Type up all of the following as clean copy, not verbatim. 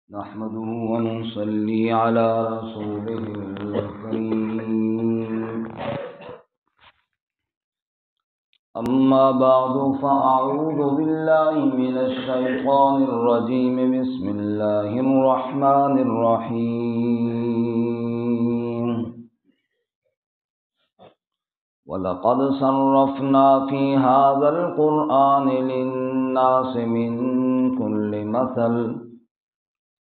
نحمده ونصلي على رسوله الكريم. أما بعد فأعوذ بالله من الشيطان الرجيم. بسم الله الرحمن الرحيم. ولقد صرفنا في هذا القرآن للناس من كل مثل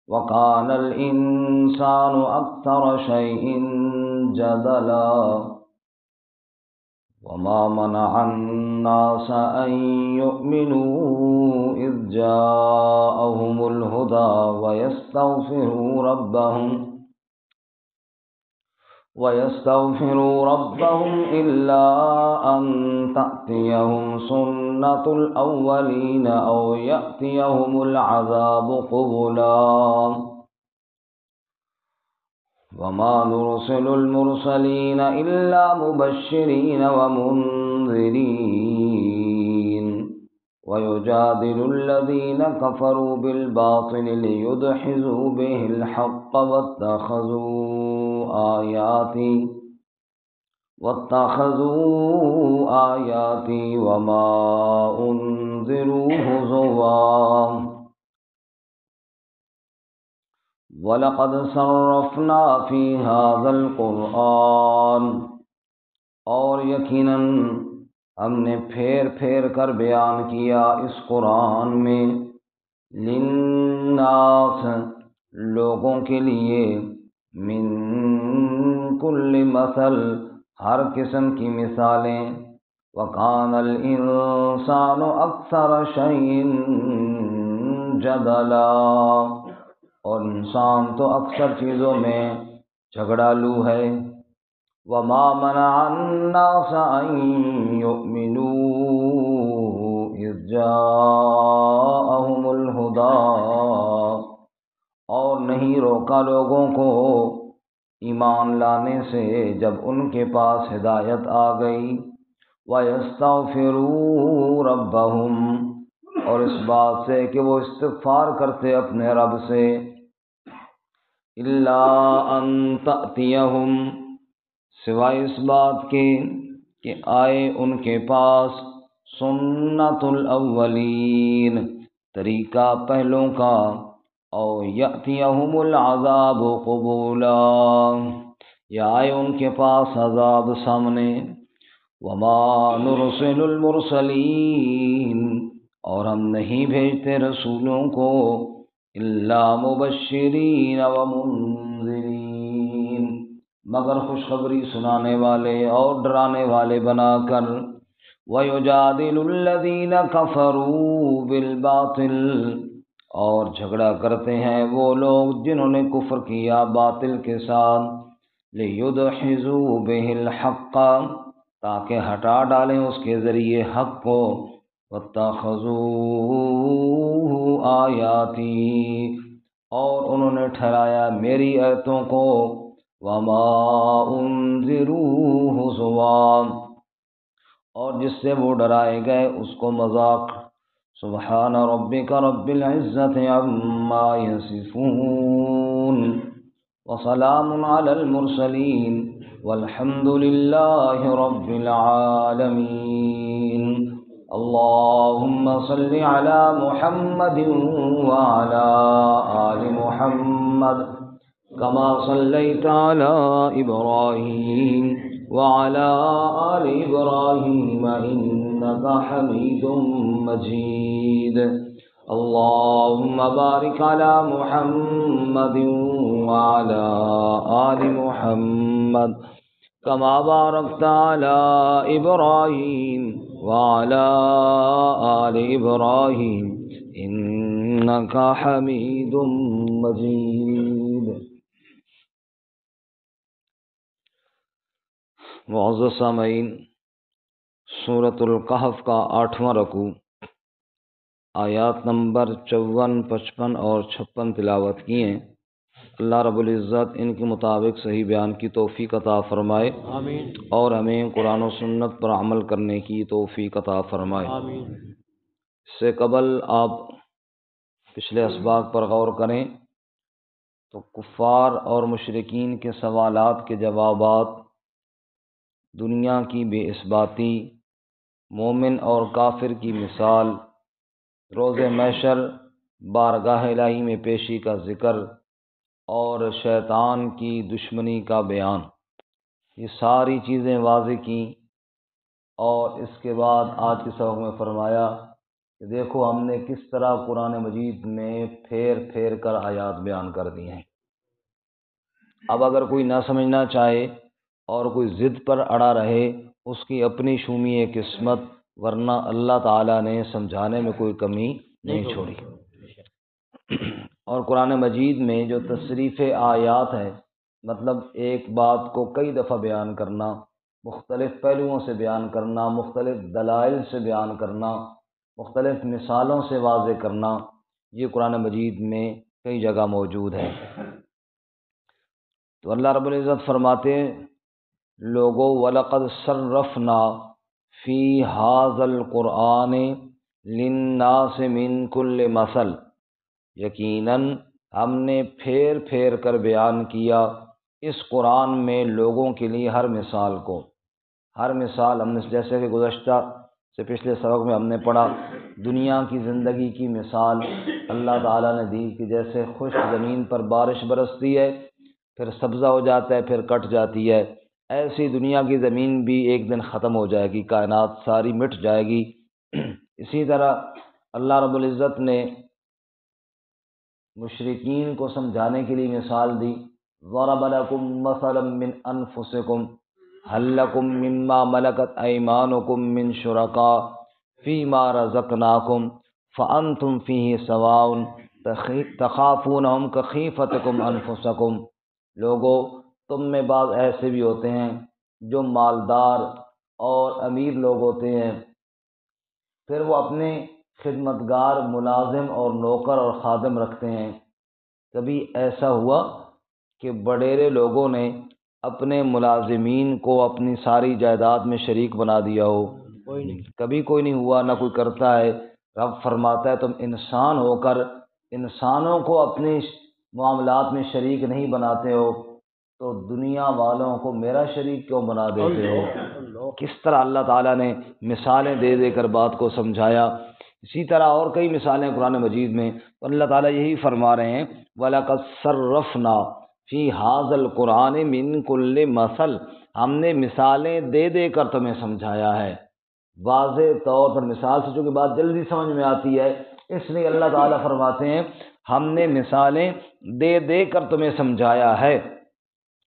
وكان الإنسان أكثر شيء جدلا وما منع الناس أن يؤمنوا إذ جاءهم الهدى ويستغفروا ربهم إلا أن تأتيهم سنة الأولين أو يأتيهم العذاب قبلا وما نرسل المرسلين إلا مبشرين ومنذرين ويجادل الذين كفروا بالباطل ليدحضوا به الحق واتخذوا آياتي وما أنذروا هزوا. وَلَقَدْ صَرَّفْنَا فِي هَذَا الْقُرْآنِ، اور یقیناً ہم نے پھیر پھیر کر بیان کیا اس قرآن میں، للناس لوگوں کے لیے، من کل مثل ہر قسم کی مثالیں، وَكَانَ الْإِنسَانُ أَكْثَرَ شَيْءٍ جَدَلًا، اور انسان تو اکثر چیزوں میں جھگڑالو ہے. وَمَا مَنَعَ النَّاسَ أَن يُؤْمِنُوا إِذْ جَاءَهُمُ الْهُدَى، اور نہیں روکا لوگوں کو ایمان لانے سے جب ان کے پاس ہدایت آ گئی. وَيَسْتَغْفِرُوا رَبَّهُمْ، اور اس بات سے کہ وہ استغفار کرتے اپنے رب سے. الا ان تأتیہم، سوائے اس بات کے کہ آئے ان کے پاس سنت الاولین، طریقہ پہلوں کا، او یأتیہم العذاب قبولا، یا آئے ان کے پاس عذاب سامنے. وما نرسل المرسلین، اور ہم نہیں بھیجتے رسولوں کو، الا مبشرین ومنذرین، مگر خوشخبری سنانے والے اور ڈرانے والے بنا کر. وَيُجَادِلُ الَّذِينَ كَفَرُوا بِالْبَاطِلِ، اور جھگڑا کرتے ہیں وہ لوگ جنہوں نے کفر کیا باطل کے ساتھ. لِيُدْحِضُوا بِهِ الْحَقَّ، تاکہ ہٹا ڈالیں اس کے ذریعے حق کو. وَاتَّخَذُوا آیَاتِي، اور انہوں نے ٹھہرایا میری آیتوں کو. وَمَا أُنذِرُوا هُزُوًا، اور جس سے وہ ڈرائے گئے اس کو مذاق. سبحان ربک رب العزة عما یصفون وسلام علی المرسلین والحمد للہ رب العالمین. اللهم صل على محمد وعلى آل محمد كما صليت على إبراهيم وعلى آل إبراهيم إنك حميد مجيد. اللهم بارك على محمد وعلى آل محمد كما باركت على إبراهيم وعلى آل إبراهيم إنك حميد مجيد. معزز سامعین، سورۃ الکہف کا 8واں رکوع، آیات نمبر 54، 55 اور 56 تلاوت کیے ہیں. اللہ رب العزت ان کے مطابق صحیح بیان کی توفیق عطا فرمائے، آمین، اور ہمیں قرآن و سنت پر عمل کرنے کی توفیق عطا فرمائے، آمین. اس سے قبل آپ پچھلے اسباق پر غور کریں تو کفار اور مشرکین کے سوالات کے جوابات، دنیا کی بے اثباتی، مومن اور کافر کی مثال، روز محشر بارگاہ الہی میں پیشی کا ذکر اور شیطان کی دشمنی کا بیان، یہ ساری چیزیں واضح کیں۔ اور اس کے بعد آج کے سبق میں فرمایا کہ دیکھو ہم نے کس طرح قرآن مجید میں پھیر پھیر کر آیات بیان کر دی ہیں۔ اب اگر کوئی نہ سمجھنا چاہے اور کوئی ضد پر اڑا رہے، اس کی اپنی شومی قسمت، ورنہ اللہ تعالیٰ نے سمجھانے میں کوئی کمی نہیں چھوڑی۔ اور قرآن مجید میں جو تصریف آیات ہے، مطلب ایک بات کو کئی دفعہ بیان کرنا، مختلف پہلوؤں سے بیان کرنا، مختلف دلائل سے بیان کرنا، مختلف مثالوں سے واضح کرنا، یہ قرآن مجید میں کئی جگہ موجود ہے۔ تو اللہ رب العزت فرماتے ہیں، لوگو وَلَقَدْ صَرَّفْنَا فِي هَذَا الْقُرْآنِ لِلنَّاسِ مِنْ كُلِّ مَثَلٍ، یقیناً ہم نے پھیر پھیر کر بیان کیا اس قرآن میں لوگوں کے لیے ہر مثال کو۔ ہر مثال ہم نے، جیسے کہ گزشتہ سے پچھلے سبق میں ہم نے پڑھا، دنیا کی زندگی کی مثال اللہ تعالیٰ نے دی کہ جیسے خشک زمین پر بارش برستی ہے، پھر سبزہ ہو جاتا ہے، پھر کٹ جاتی ہے، ایسی دنیا کی زمین بھی ایک دن ختم ہو جائے گی، کائنات ساری مٹ جائے گی۔ اسی طرح اللہ رب العزت نے مشرکین کو سمجھانے کے لیے مثال دی، ضرب لکم مثلا من انفسکم هل لکم مما ملکت ایمانکم من شرکاء فیما رزقناکم فانتم فیہ سواء تخافونہم کخیفتکم انفسکم۔ لوگو، تم میں بعض ایسے بھی ہوتے ہیں جو مالدار اور امیر لوگ ہوتے ہیں، پھر وہ اپنے خدمتگار، ملازم اور نوکر اور خادم رکھتے ہیں۔ کبھی ایسا ہوا کہ بڑیرے لوگوں نے اپنے ملازمین کو اپنی ساری جائیداد میں شریک بنا دیا ہو؟ کبھی کوئی نہیں ہوا، نہ کوئی کرتا ہے۔ رب فرماتا ہے تم انسان ہو کر انسانوں کو اپنے معاملات میں شریک نہیں بناتے ہو، تو دنیا والوں کو میرا شریک کیوں بنا دیتے ہو؟ کس طرح اللہ تعالیٰ نے مثالیں دے دے کر بات کو سمجھایا۔ اسی طرح اور کئی مثالیں قرآن مجید میں، اللہ تعالیٰ یہی فرما رہے ہیں، وَلَقَدْ صَرَّفْنَا فِي هَذَا الْقُرْآنِ مِنْ كُلِّ مَثَلٍ، ہم نے مثالیں دے دے کر تمہیں سمجھایا ہے۔ واضح طور پر مثال سے چونکہ بات جلدی سمجھ میں آتی ہے، اس لیے اللہ تعالیٰ فرماتے ہیں ہم نے مثالیں دے دے کر تمہیں سمجھایا ہے،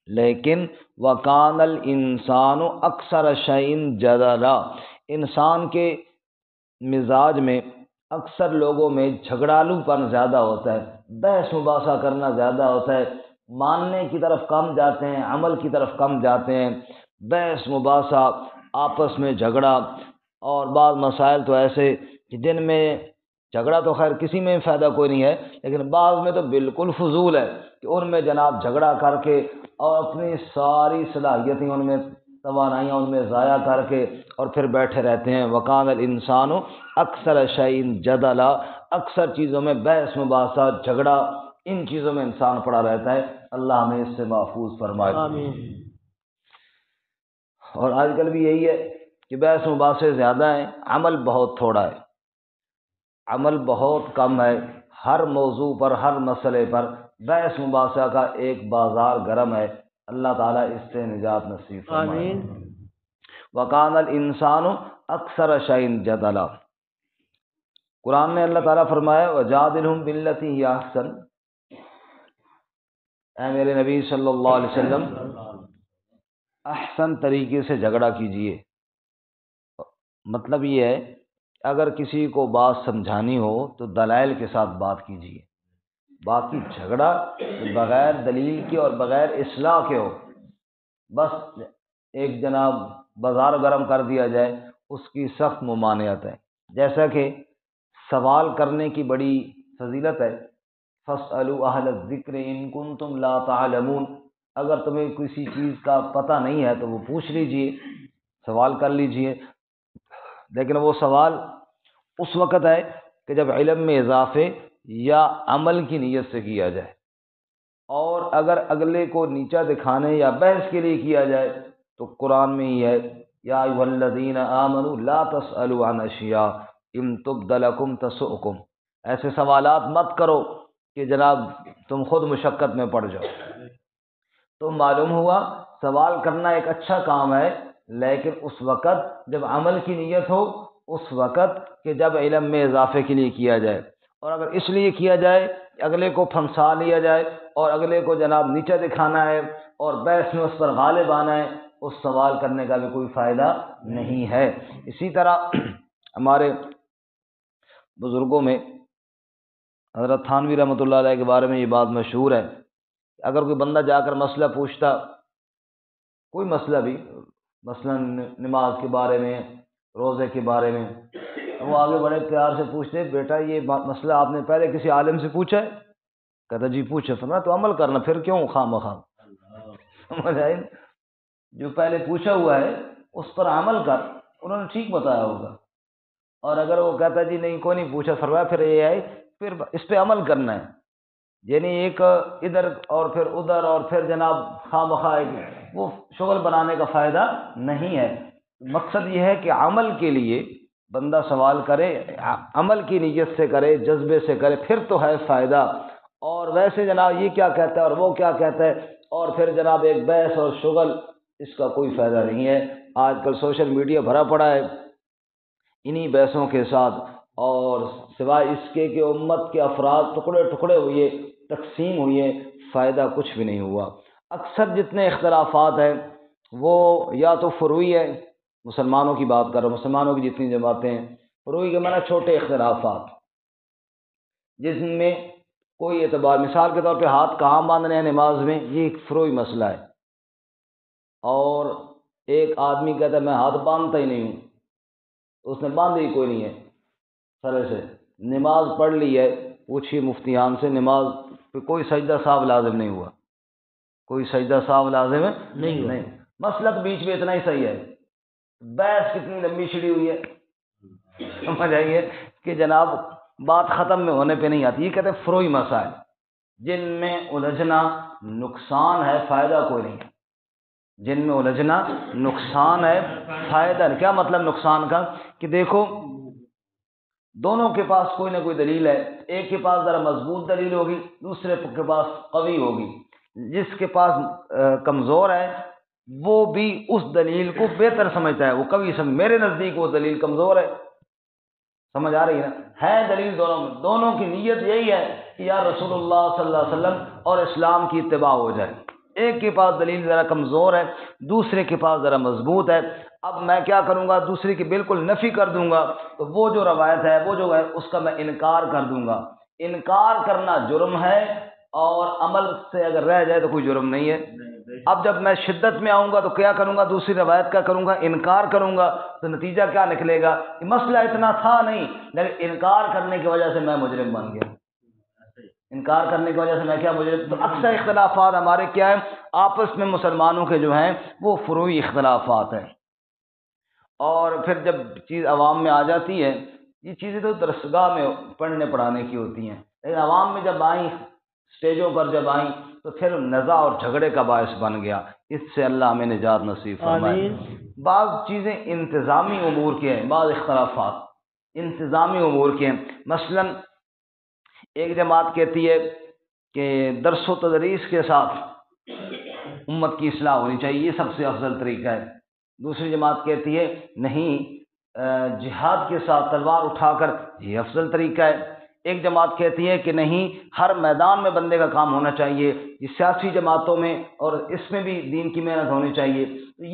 لیکن وَكَانَ الْإِنسَانُ أَكْثَرَ شَيْءٍ جَدَلًا، انسان کے مزاج میں، اکثر لوگوں میں جھگڑالو پن زیادہ ہوتا ہے، بحث مباحثہ کرنا زیادہ ہوتا ہے، ماننے کی طرف کم جاتے ہیں، عمل کی طرف کم جاتے ہیں، بحث مباحثہ، آپس میں جھگڑا، اور بعض مسائل تو ایسے کہ جن میں جھگڑا تو خیر کسی میں فائدہ کوئی نہیں ہے، لیکن بعض میں تو بالکل فضول ہے کہ ان میں جناب جھگڑا کر کے اور اپنی ساری صلاحیتیں ان میں، توانائیاں ان میں ضائع کر کے اور پھر بیٹھے رہتے ہیں۔ وَكَانَ الْإِنسَانُ أَكْثَرَ شَيْءٍ جَدَلًا، اکثر چیزوں میں بحث مباحثہ، جھگڑا، ان چیزوں میں انسان پڑا رہتا ہے۔ اللہ ہمیں اس سے محفوظ فرمائے۔ آمین۔ اور آج کل بھی یہی ہے کہ بحث مباحثے زیادہ ہیں، عمل بہت تھوڑا ہے، عمل بہت کم ہے۔ ہر موضوع پر، ہر مسئلے پر بحث مباحثہ کا ایک بازار گرم ہے۔ اللہ تعالیٰ اس سے نجات نصیب فرمائے۔ آمین۔ وَكَانَ الْإِنسَانُ أَكْثَرَ شَيْءٍ جَدَلًا، قرآن نے اللہ تعالیٰ فرمایا وَجَادِلْهُمْ بِالَّتِي هِيَ أَحْسَنُ، اے میرے نبی صلی اللہ علیہ وسلم احسن طریقے سے جھگڑا کیجیے۔ مطلب یہ ہے اگر کسی کو بات سمجھانی ہو تو دلائل کے ساتھ بات کیجیے، باقی جھگڑا بغیر دلیل کے اور بغیر اصلاح کے ہو، بس ایک جناب بازار گرم کر دیا جائے، اس کی سخت ممانعت ہے۔ جیسا کہ سوال کرنے کی بڑی فضیلت ہے، فَاسْأَلُوا أَهْلَ الذِّكْرِ إِن كُنتُمْ لَا تَعْلَمُونَ، اگر تمہیں کسی چیز کا پتہ نہیں ہے تو وہ پوچھ لیجئے، سوال کر لیجئے، لیکن وہ سوال اس وقت ہے کہ جب علم میں اضافے یا عمل کی نیت سے کیا جائے۔ اور اگر اگلے کو نیچا دکھانے یا بحث کے لیے کیا جائے تو قرآن میں ہی ہے، یا ایھا الذین آمنوا لا تسألوا عن اشیاء ان تبد لکم تسؤکم، ایسے سوالات مت کرو کہ جناب تم خود مشقت میں پڑ جاؤ۔ تو معلوم ہوا سوال کرنا ایک اچھا کام ہے، لیکن اس وقت جب عمل کی نیت ہو، اس وقت کہ جب علم میں اضافے کے لیے کیا جائے، اور اگر اس لیے کیا جائے کہ اگلے کو پھنسا لیا جائے اور اگلے کو جناب نیچا دکھانا ہے اور بحث میں اس پر غالب آنا ہے، اس سوال کرنے کا بھی کوئی فائدہ نہیں ہے۔ اسی طرح ہمارے بزرگوں میں حضرت تھانوی رحمۃ اللہ علیہ کے بارے میں یہ بات مشہور ہے، اگر کوئی بندہ جا کر مسئلہ پوچھتا، کوئی مسئلہ بھی، مثلا نماز کے بارے میں، روزے کے بارے میں، وہ آگے بڑے پیار سے پوچھتے، بیٹا یہ مسئلہ آپ نے پہلے کسی عالم سے پوچھا ہے؟ کہتا جی پوچھے۔ فرمایا تو عمل کرنا، پھر کیوں خواہ مخواہ؟ سمجھ آئی؟ جو پہلے پوچھا ہوا ہے اس پر عمل کر، انہوں نے ٹھیک بتایا ہوگا۔ اور اگر وہ کہتا جی نہیں کوئی نہیں پوچھا، فرمایا پھر یہ ہے، پھر اس پہ عمل کرنا ہے، یعنی ایک ادھر اور پھر ادھر اور پھر جناب خواہ مخواہ وہ شغل بنانے کا فائدہ نہیں ہے۔ مقصد یہ ہے کہ عمل کے لیے بندہ سوال کرے، عمل کی نیت سے کرے، جذبے سے کرے، پھر تو ہے فائدہ۔ اور ویسے جناب یہ کیا کہتا ہے اور وہ کیا کہتا ہے، اور پھر جناب ایک بحث اور شغل، اس کا کوئی فائدہ نہیں ہے۔ آج کل سوشل میڈیا بھرا پڑا ہے انہی بحثوں کے ساتھ، اور سوائے اس کے کہ امت کے افراد ٹکڑے ٹکڑے ہوئے، تقسیم ہوئے، فائدہ کچھ بھی نہیں ہوا۔ اکثر جتنے اختلافات ہیں وہ یا تو فروعی ہے، مسلمانوں کی بات کر رہا ہوں، مسلمانوں کی جتنی جماعتیں ہیں، فروعی کے معنی چھوٹے اختلافات، جس میں کوئی اعتبار، مثال کے طور پہ ہاتھ کہاں باندھنے ہیں نماز میں، یہ ایک فروعی مسئلہ ہے۔ اور ایک آدمی کہتا ہے میں ہاتھ باندھتا ہی نہیں ہوں، تو اس نے باندھی ہی کوئی نہیں ہے سرے سے، نماز پڑھ لی ہے، پوچھیے مفتیان سے، نماز پہ کوئی سجدہ صاحب لازم نہیں ہوا، کوئی سجدہ صاحب لازم نہیں، مسلک بیچ میں اتنا ہی صحیح ہے، بحث کتنی لمبی چھڑی ہوئی ہے، سمجھ آئیے کہ جناب بات ختم میں ہونے پہ نہیں آتی۔ یہ کہتے ہیں فروعی مسائل جن میں الجھنا نقصان ہے، فائدہ کوئی نہیں ہے، جن میں الجھنا نقصان ہے، فائدہ نہیں۔ کیا مطلب نقصان کا؟ کہ دیکھو دونوں کے پاس کوئی نہ کوئی دلیل ہے، ایک کے پاس ذرا مضبوط دلیل ہوگی، دوسرے کے پاس قوی ہوگی، جس کے پاس کمزور ہے وہ بھی اس دلیل کو بہتر سمجھتا ہے، وہ قوی سمجھ، میرے نزدیک وہ دلیل کمزور ہے، سمجھ آ رہی ہے نا؟ ہے دلیل دونوں میں، دونوں کی نیت یہی ہے کہ یا رسول اللہ صلی اللہ علیہ وسلم اور اسلام کی اتباع ہو جائے، ایک کے پاس دلیل ذرا کمزور ہے، دوسرے کے پاس ذرا مضبوط ہے، اب میں کیا کروں گا؟ دوسرے کی بالکل نفی کر دوں گا، تو وہ جو روایت ہے، وہ جو ہے اس کا میں انکار کر دوں گا۔ انکار کرنا جرم ہے، اور عمل سے اگر رہ جائے تو کوئی جرم نہیں ہے۔ اب جب میں شدت میں آؤں گا تو کیا کروں گا؟ دوسری روایت کا کروں گا، انکار کروں گا، تو نتیجہ کیا نکلے گا؟ کہ مسئلہ اتنا تھا نہیں، لیکن انکار کرنے کی وجہ سے میں مجرم بن گیا، انکار کرنے کی وجہ سے میں کیا مجرم۔ تو اکثر اختلافات ہمارے کیا ہیں؟ آپس میں مسلمانوں کے جو ہیں وہ فروعی اختلافات ہیں، اور پھر جب چیز عوام میں آ جاتی ہے، یہ چیزیں تو درسگاہ میں پڑھنے پڑھانے کی ہوتی ہیں، لیکن عوام میں جب آئیں، اسٹیجوں پر جب آئیں، تو پھر نزاع اور جھگڑے کا باعث بن گیا۔ اس سے اللہ ہمیں نجات نصیب فرمائے۔ بعض چیزیں انتظامی امور کی ہیں، بعض اختلافات انتظامی امور کے ہیں۔ مثلا ایک جماعت کہتی ہے کہ درس و تدریس کے ساتھ امت کی اصلاح ہونی چاہیے، یہ سب سے افضل طریقہ ہے۔ دوسری جماعت کہتی ہے نہیں، جہاد کے ساتھ تلوار اٹھا کر یہ افضل طریقہ ہے۔ ایک جماعت کہتی ہے کہ نہیں، ہر میدان میں بندے کا کام ہونا چاہیے، یہ سیاسی جماعتوں میں اور اس میں بھی دین کی محنت ہونی چاہیے۔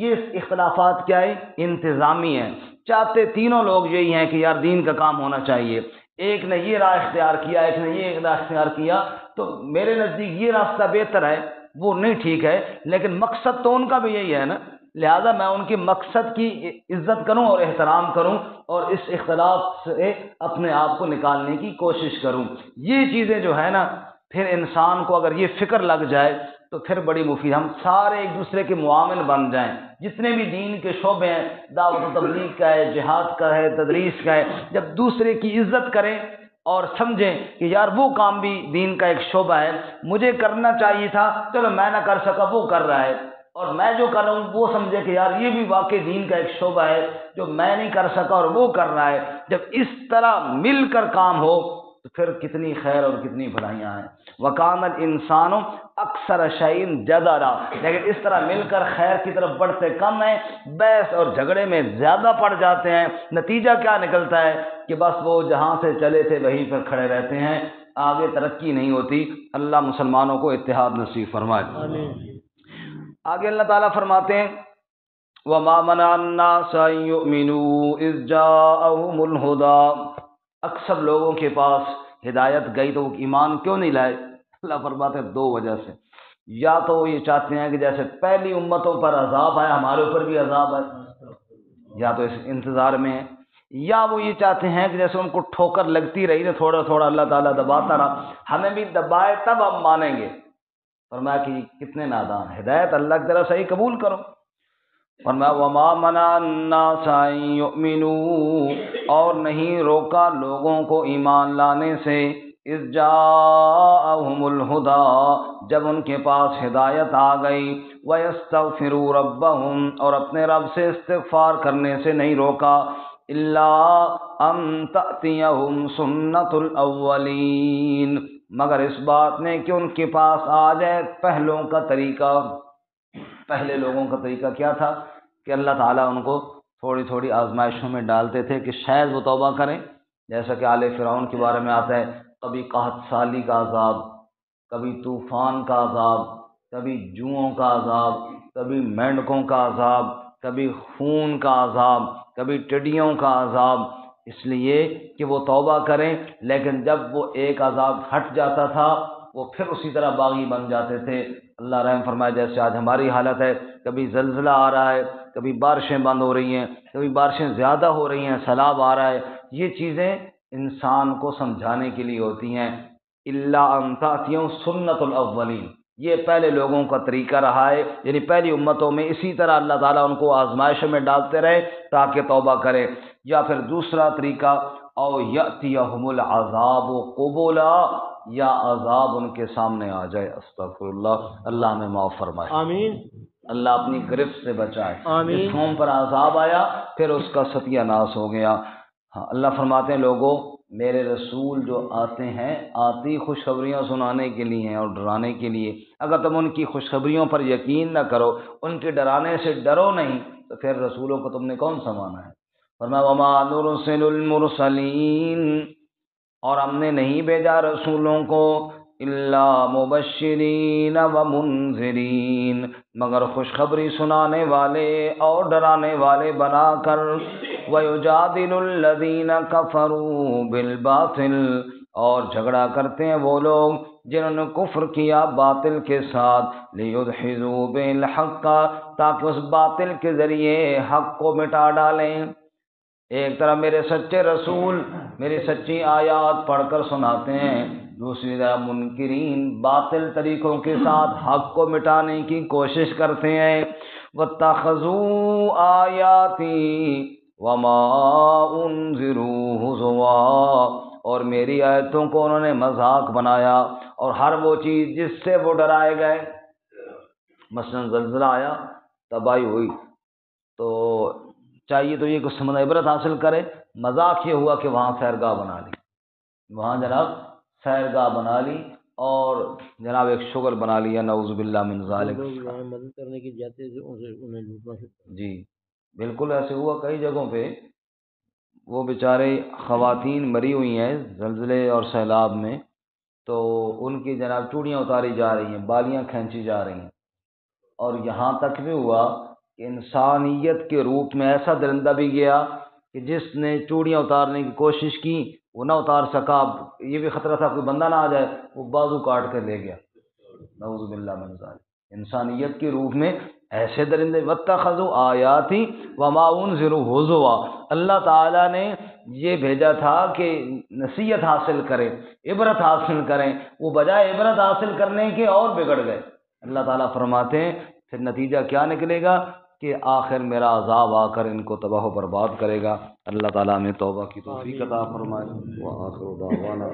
یہ اختلافات کیا ہے؟ انتظامی ہیں۔ چاہتے تینوں لوگ یہی ہیں کہ یار دین کا کام ہونا چاہیے، ایک نے یہ راہ اختیار کیا، ایک نے یہ راہ اختیار کیا، تو میرے نزدیک یہ راستہ بہتر ہے، وہ نہیں ٹھیک ہے، لیکن مقصد تو ان کا بھی یہی ہے نا، لہذا میں ان کے مقصد کی عزت کروں اور احترام کروں، اور اس اختلاف سے اپنے آپ کو نکالنے کی کوشش کروں۔ یہ چیزیں جو ہے نا، پھر انسان کو اگر یہ فکر لگ جائے تو پھر بڑی مفید، ہم سارے ایک دوسرے کے معاون بن جائیں، جتنے بھی دین کے شعبے ہیں، دعوت و تبلیغ کا ہے، جہاد کا ہے، تدریس کا ہے، جب دوسرے کی عزت کریں اور سمجھیں کہ یار وہ کام بھی دین کا ایک شعبہ ہے، مجھے کرنا چاہیے تھا، چلو میں نہ کر سکا وہ کر رہا ہے، اور میں جو کر رہا ہوں وہ سمجھے کہ یار یہ بھی واقعی دین کا ایک شعبہ ہے جو میں نہیں کر سکا اور وہ کر رہا ہے۔ جب اس طرح مل کر کام ہو تو پھر کتنی خیر اور کتنی بھلائیاں ہیں۔ وَكَانَ الْإِنسَانُ أَكْثَرَ شَيْءٍ جَدَلًا، لیکن اس طرح مل کر خیر کی طرف بڑھتے کم ہیں، بحث اور جھگڑے میں زیادہ پڑ جاتے ہیں۔ نتیجہ کیا نکلتا ہے کہ بس وہ جہاں سے چلے تھے وہیں پر کھڑے رہتے ہیں، آگے ترقی نہیں ہوتی۔ اللہ مسلمانوں کو اتحاد نصیب فرمائے۔ آمین۔ آگے اللہ تعالیٰ فرماتے ہیں وَمَا مَنَعَ النَّاسَ أَن يُؤْمِنُوا إِذْ جَاءَهُمُ الْهُدَىٰ، اکثر لوگوں کے پاس ہدایت گئی تو وہ ایمان کیوں نہیں لائے؟ اللہ فرماتے ہیں دو وجہ سے، یا تو وہ یہ چاہتے ہیں کہ جیسے پہلی امتوں پر عذاب آیا ہمارے اوپر بھی عذاب آئے، یا تو اس انتظار میں ہیں، یا وہ یہ چاہتے ہیں کہ جیسے ان کو ٹھوکر لگتی رہی نا تھوڑا تھوڑا اللہ تعالیٰ دباتا رہا، ہمیں بھی دبائے تب ہم مانیں گے۔ فرمایا کہ کتنے نادان، ہدایت اللہ کی طرف سے ہی قبول کرو۔ فرمایا وَمَا مَنَعَ النَّاسَ أَن يُؤْمِنُوا، اور نہیں روکا لوگوں کو ایمان لانے سے، اِذْ جَاءَهُمُ الْهُدَىٰ، جب ان کے پاس ہدایت آ گئی، وَيَسْتَغْفِرُوا رَبَّهُمْ، اور اپنے رب سے استغفار کرنے سے نہیں روکا، إِلَّا أَن تَأْتِيَهُمْ سُنَّةُ الْأَوَّلِينَ، مگر اس بات نے کہ ان کے پاس آ جائے پہلوں کا طریقہ۔ پہلے لوگوں کا طریقہ کیا تھا کہ اللہ تعالیٰ ان کو تھوڑی تھوڑی آزمائشوں میں ڈالتے تھے کہ شاید وہ توبہ کریں، جیسا کہ آل فرعون کے بارے میں آتا ہے، کبھی قحط سالی کا عذاب، کبھی طوفان کا عذاب، کبھی جوؤں کا عذاب، کبھی مینڈکوں کا عذاب، کبھی خون کا عذاب، کبھی ٹڈیوں کا عذاب، اس لیے کہ وہ توبہ کریں، لیکن جب وہ ایک عذاب ہٹ جاتا تھا وہ پھر اسی طرح باغی بن جاتے تھے۔ اللہ رحم فرمائے، جیسے آج ہماری حالت ہے، کبھی زلزلہ آ رہا ہے، کبھی بارشیں بند ہو رہی ہیں، کبھی بارشیں زیادہ ہو رہی ہیں، سیلاب آ رہا ہے، یہ چیزیں انسان کو سمجھانے کے لیے ہوتی ہیں۔ الا ان تأتیہم سنت الاولین، یہ پہلے لوگوں کا طریقہ رہا ہے، یعنی پہلی امتوں میں اسی طرح اللہ تعالیٰ ان کو آزمائشوں میں ڈالتے رہے تاکہ توبہ کرے۔ یا پھر دوسرا طریقہ، او یأتیہم العذاب قبلا، یا عذاب ان کے سامنے آ جائے۔ استغفر اللہ، اللہ ہمیں معاف فرمائے، آمین۔ اللہ اپنی گرفت سے بچائے۔ آمین۔ جس قوم پر عذاب آیا پھر اس کا ستیہ ناش ہو گیا۔ ہاں، اللہ فرماتے ہیں لوگوں، میرے رسول جو آتے ہیں آتی خوشخبریاں سنانے کے لیے ہیں اور ڈرانے کے لیے، اگر تم ان کی خوشخبریوں پر یقین نہ کرو، ان کے ڈرانے سے ڈرو نہیں، تو پھر رسولوں کو تم نے کون سا مانا ہے؟ فرمایا وما نرسل المرسلین، اور ہم نے نہیں بھیجا رسولوں کو الا مبشرین و منذرین، مگر خوشخبری سنانے والے اور ڈرانے والے بنا کر، وَيُجَادِلُ الَّذِينَ كَفَرُوا بِالْبَاطِلِ، اور جھگڑا کرتے ہیں وہ لوگ جنہوں نے کفر کیا باطل کے ساتھ، لِيُدْحِضُوا بِالْحَقَّ، تاکہ اس باطل کے ذریعے حق کو مٹا ڈالیں۔ ایک طرف میرے سچے رسول میری سچی آیات پڑھ کر سناتے ہیں، دوسری طرف منکرین باطل طریقوں کے ساتھ حق کو مٹانے کی کوشش کرتے ہیں۔ وَاتَّخَذُوا آیَاتِي وَمَا أُنذِرُوا هُزُوًا، اور میری آیتوں کو انہوں نے مذاق بنایا اور ہر وہ چیز جس سے وہ ڈرائے گئے، مثلا زلزلہ آیا، تباہی ہوئی، تو چاہیے تو یہ کچھ سمجھ عبرت حاصل کرے، مذاق یہ ہوا کہ وہاں سیرگاہ بنا لی، وہاں جناب سیرگاہ بنا لی اور جناب ایک شغل بنا لیا، نعوذ باللہ من ذالک۔ لوگ وہاں مدد کرنے کی جاتے تھے، انہیں لوٹنا شروع۔ جی بالکل ایسے ہوا، کئی جگہوں پہ وہ بیچارے خواتین مری ہوئی ہیں زلزلے اور سیلاب میں، تو ان کی جناب چوڑیاں اتاری جا رہی ہیں، بالیاں کھینچی جا رہی ہیں، اور یہاں تک بھی ہوا کہ انسانیت کے روپ میں ایسا درندہ بھی گیا کہ جس نے چوڑیاں اتارنے کی کوشش کی وہ نہ اتار سکا، یہ بھی خطرہ تھا کوئی بندہ نہ آ جائے، وہ بازو کاٹ کر لے گیا، نعوذ باللہ من ذالک۔ انسانیت کے روپ میں ایسے درندے، وَاتَّخَذُوا آیَاتِی وَمَا أُنذِرُوا هُزُوًا، اللہ تعالیٰ نے یہ بھیجا تھا کہ نصیحت حاصل کریں، عبرت حاصل کریں، وہ بجائے عبرت حاصل کرنے کے اور بگڑ گئے۔ اللہ تعالیٰ فرماتے ہیں پھر نتیجہ کیا نکلے گا؟ کہ آخر میرا عذاب آ کر ان کو تباہ و برباد کرے گا۔ اللہ تعالیٰ ہمیں توبہ کی توفیق عطا فرمائے۔ وآخر دعوانا